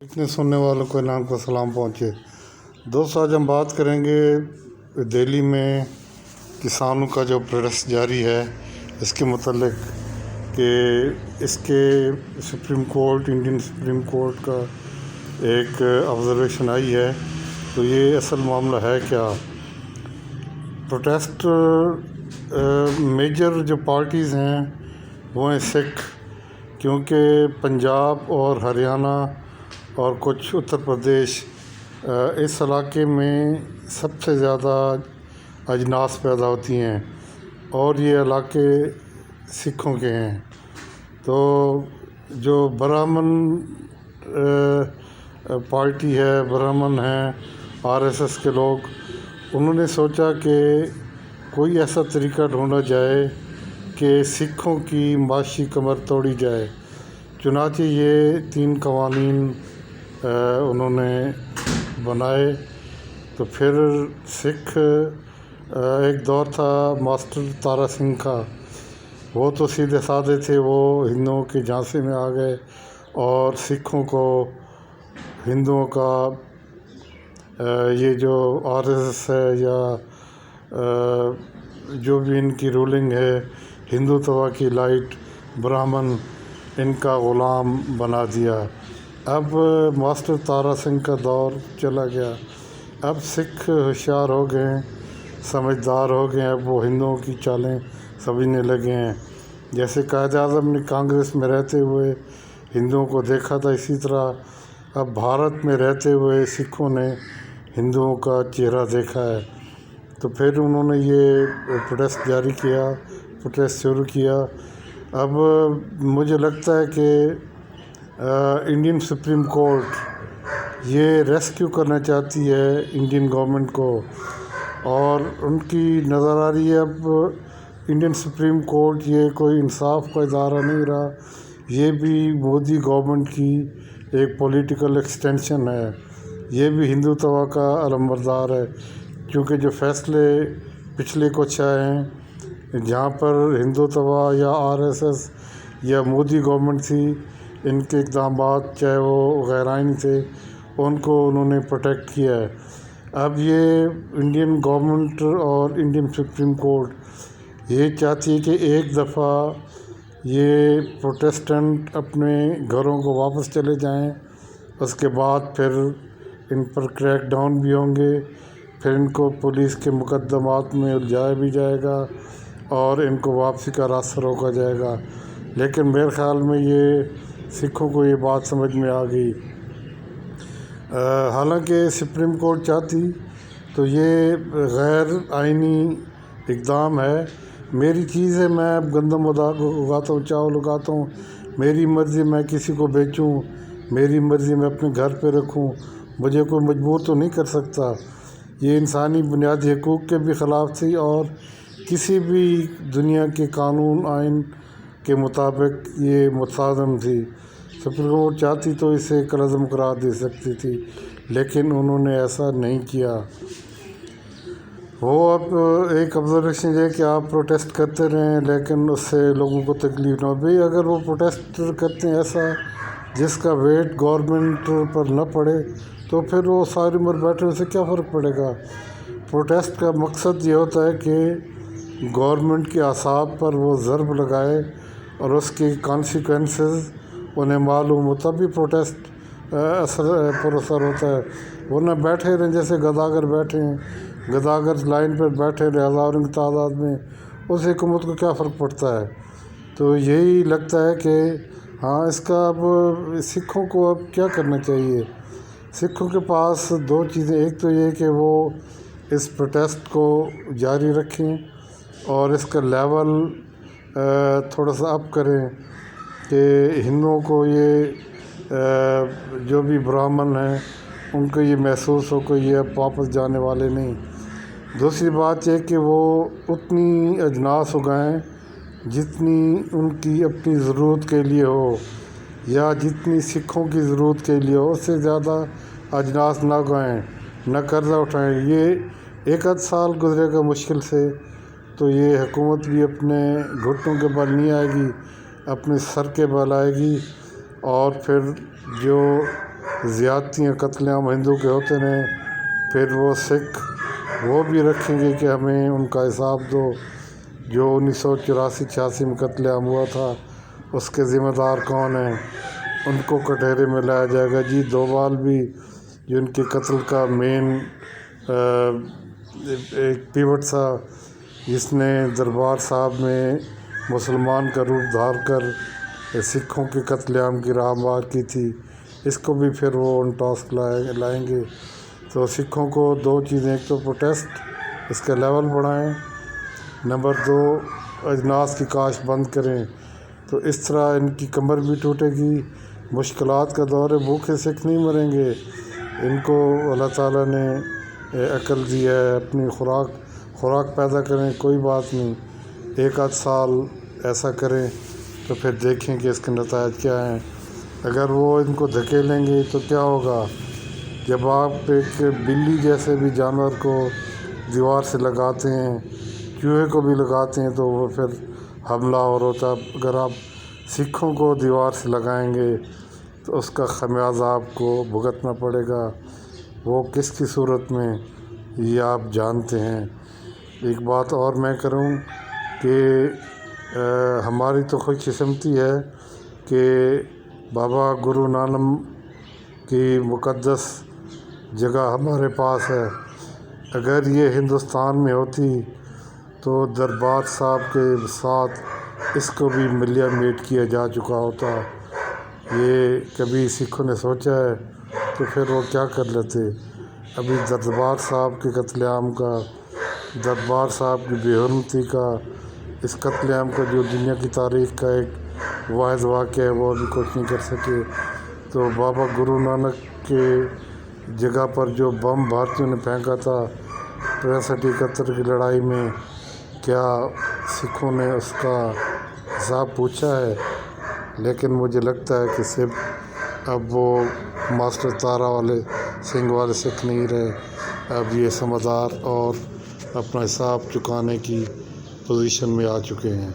اتنے سننے والوں کو نام کا سلام پہنچے۔ دوستو، آج ہم بات کریں گے دہلی میں کسانوں کا جو پروٹیسٹ جاری ہے اس کے متعلق، کہ اس کے انڈین سپریم کورٹ کا ایک آبزرویشن آئی ہے، تو یہ اصل معاملہ ہے کیا؟ پروٹیسٹ میجر جو پارٹیز ہیں وہ ہیں سکھ، کیونکہ پنجاب اور ہریانہ اور کچھ اتر پردیش اس علاقے میں سب سے زیادہ اجناس پیدا ہوتی ہیں اور یہ علاقے سکھوں کے ہیں۔ تو جو برہمن پارٹی ہے، برہمن ہیں RSS کے لوگ، انہوں نے سوچا کہ کوئی ایسا طریقہ ڈھونڈا جائے کہ سکھوں کی معاشی کمر توڑی جائے۔ چنانچہ یہ 3 قوانین انہوں نے بنائے۔ تو پھر سکھ ایک دور تھا ماسٹر تارا سنگھ کا، وہ تو سیدھے سادے تھے، وہ ہندوؤں کے جھانسے میں آ گئے اور سکھوں کو ہندوؤں کا یہ جو RSS ہے یا جو بھی ان کی رولنگ ہے، ہندوتوا کی لائٹ، برہمن، ان کا غلام بنا دیا۔ اب ماسٹر تارا سنگھ کا دور چلا گیا، اب سکھ ہوشیار ہو گئے ہیں، سمجھدار ہو گئے ہیں، اب وہ ہندوؤں کی چالیں سمجھنے لگے ہیں۔ جیسے قائد اعظم نے کانگریس میں رہتے ہوئے ہندوؤں کو دیکھا تھا، اسی طرح اب بھارت میں رہتے ہوئے سکھوں نے ہندوؤں کا چہرہ دیکھا ہے۔ تو پھر انہوں نے یہ پروٹیسٹ شروع کیا۔ اب مجھے لگتا ہے کہ انڈین سپریم کورٹ یہ ریسکیو کرنا چاہتی ہے انڈین گورنمنٹ کو، اور ان کی نظر آ رہی ہے اب انڈین سپریم کورٹ یہ کوئی انصاف کا ادارہ نہیں رہا، یہ بھی مودی گورنمنٹ کی ایک پولیٹیکل ایکسٹینشن ہے، یہ بھی ہندوتوا کا علمبردار ہے، کیونکہ جو فیصلے پچھلے کچھ آئے ہیں جہاں پر ہندوتوا یا RSS یا مودی گورنمنٹ تھی، ان کے اقدامات چاہے وہ غیر آئینی تھے، ان کو انہوں نے پروٹیکٹ کیا ہے۔ اب یہ انڈین گورنمنٹ اور انڈین سپریم کورٹ یہ چاہتی ہے کہ ایک دفعہ یہ پروٹیسٹنٹ اپنے گھروں کو واپس چلے جائیں، اس کے بعد پھر ان پر کریک ڈاؤن بھی ہوں گے، پھر ان کو پولیس کے مقدمات میں الجھایا بھی جائے گا اور ان کو واپسی کا راستہ روکا جائے گا۔ لیکن میرے خیال میں یہ سکھوں کو یہ بات سمجھ میں آ گئی۔ حالانکہ سپریم کورٹ چاہتی تو یہ غیر آئینی اقدام ہے، میری چیز ہے، میں گندم اگاتا ہوں، چاول اگاتا ہوں، میری مرضی میں کسی کو بیچوں، میری مرضی میں اپنے گھر پہ رکھوں، مجھے کوئی مجبور تو نہیں کر سکتا۔ یہ انسانی بنیادی حقوق کے بھی خلاف تھی اور کسی بھی دنیا کے قانون آئین کے مطابق یہ متصادم تھی۔ سپریم کورٹ چاہتی تو اسے کالعدم قرار دے سکتی تھی، لیکن انہوں نے ایسا نہیں کیا۔ وہ اب ایک آبزرویشن ہے کہ آپ پروٹیسٹ کرتے رہیں لیکن اس سے لوگوں کو تکلیف نہ ہو۔ بھئی اگر وہ پروٹیسٹ کرتے ہیں ایسا جس کا ویٹ گورنمنٹ پر نہ پڑے، تو پھر وہ ساری عمر بیٹھنے سے کیا فرق پڑے گا؟ پروٹیسٹ کا مقصد یہ ہوتا ہے کہ گورنمنٹ کے اعصاب پر وہ ضرب لگائے اور اس کی کانسیکوینسز انہیں معلوم ہو، تب بھی پروٹیسٹ پر اثر ہوتا ہے، ورنہ بیٹھے رہیں جیسے گداگر بیٹھے ہیں، گداگر لائن پر بیٹھے رہے ہزاروں کی تعداد میں، اس حکومت کو کیا فرق پڑتا ہے؟ تو یہی لگتا ہے کہ ہاں اس کا اب سکھوں کو اب کیا کرنا چاہیے۔ سکھوں کے پاس 2 چیزیں، ایک تو یہ کہ وہ اس پروٹیسٹ کو جاری رکھیں اور اس کا لیول تھوڑا سا اپ کریں کہ ہندوؤں کو یہ جو بھی برہمن ہیں ان کو یہ محسوس ہو کہ یہ اب واپس جانے والے نہیں۔ دوسری بات یہ کہ وہ اتنی اجناس اگائیں جتنی ان کی اپنی ضرورت کے لیے ہو یا جتنی سکھوں کی ضرورت کے لیے ہو، اس سے زیادہ اجناس نہ اگائیں، نہ قرضہ اٹھائیں۔ یہ 1 سال گزرے گا مشکل سے، تو یہ حکومت بھی اپنے گھٹنوں کے بل نہیں آئے گی، اپنے سر کے بل آئے گی، اور پھر جو زیادتیاں قتل عام ہندو کے ہوتے رہے، پھر وہ سکھ وہ بھی رکھیں گے کہ ہمیں ان کا حساب دو، جو 1984-86 میں قتل عام ہوا تھا اس کے ذمہ دار کون ہیں، ان کو کٹہرے میں لایا جائے گا۔ جی دوبال بھی جو ان کے قتل کا مین ایک پیوٹ تھا، جس نے دربار صاحب میں مسلمان کا روپ دھار کر سکھوں کے قتل عام کی راہ ہموار کی تھی، اس کو بھی پھر وہ ان ٹاسک لائیں گے۔ تو سکھوں کو دو چیزیں، ایک تو پروٹیسٹ اس کا لیول بڑھائیں، نمبر 2 اجناس کی کاشت بند کریں، تو اس طرح ان کی کمر بھی ٹوٹے گی۔ مشکلات کا دور ہے، بھوکے سکھ نہیں مریں گے، ان کو اللہ تعالیٰ نے عقل دی ہے، اپنی خوراک پیدا کریں، کوئی بات نہیں، 1 آدھ سال ایسا کریں تو پھر دیکھیں کہ اس کے نتائج کیا ہیں۔ اگر وہ ان کو دھکیلیں گے تو کیا ہوگا؟ جب آپ ایک بلی جیسے بھی جانور کو دیوار سے لگاتے ہیں، چوہے کو بھی لگاتے ہیں، تو وہ پھر حملہ اور ہوتا ہے۔ اگر آپ سکھوں کو دیوار سے لگائیں گے تو اس کا خمیازہ آپ کو بھگتنا پڑے گا، وہ کس کی صورت میں یہ آپ جانتے ہیں۔ ایک بات اور میں کروں کہ ہماری تو خوش قسمتی ہے کہ بابا گرو نانک کی مقدس جگہ ہمارے پاس ہے۔ اگر یہ ہندوستان میں ہوتی تو دربار صاحب کے ساتھ اس کو بھی ملیا میٹ کیا جا چکا ہوتا۔ یہ کبھی سکھوں نے سوچا ہے تو پھر وہ کیا کر لیتے۔ ابھی دربار صاحب کے قتل عام کا، دربار صاحب کی بے حرمتی کا، اس قتل عام کا جو دنیا کی تاریخ کا ایک واحد واقعہ ہے، وہ ابھی کچھ نہیں کر سکے۔ تو بابا گرو نانک کے جگہ پر جو بم بھارتیوں نے پھینکا تھا 65-71 کی لڑائی میں، کیا سکھوں نے اس کا حساب پوچھا ہے؟ لیکن مجھے لگتا ہے کہ صرف اب وہ ماسٹر تارا والے سنگھ والے سکھ نہیں رہے، اب یہ سمجھدار اور اپنا حساب چکانے کی پوزیشن میں آ چکے ہیں۔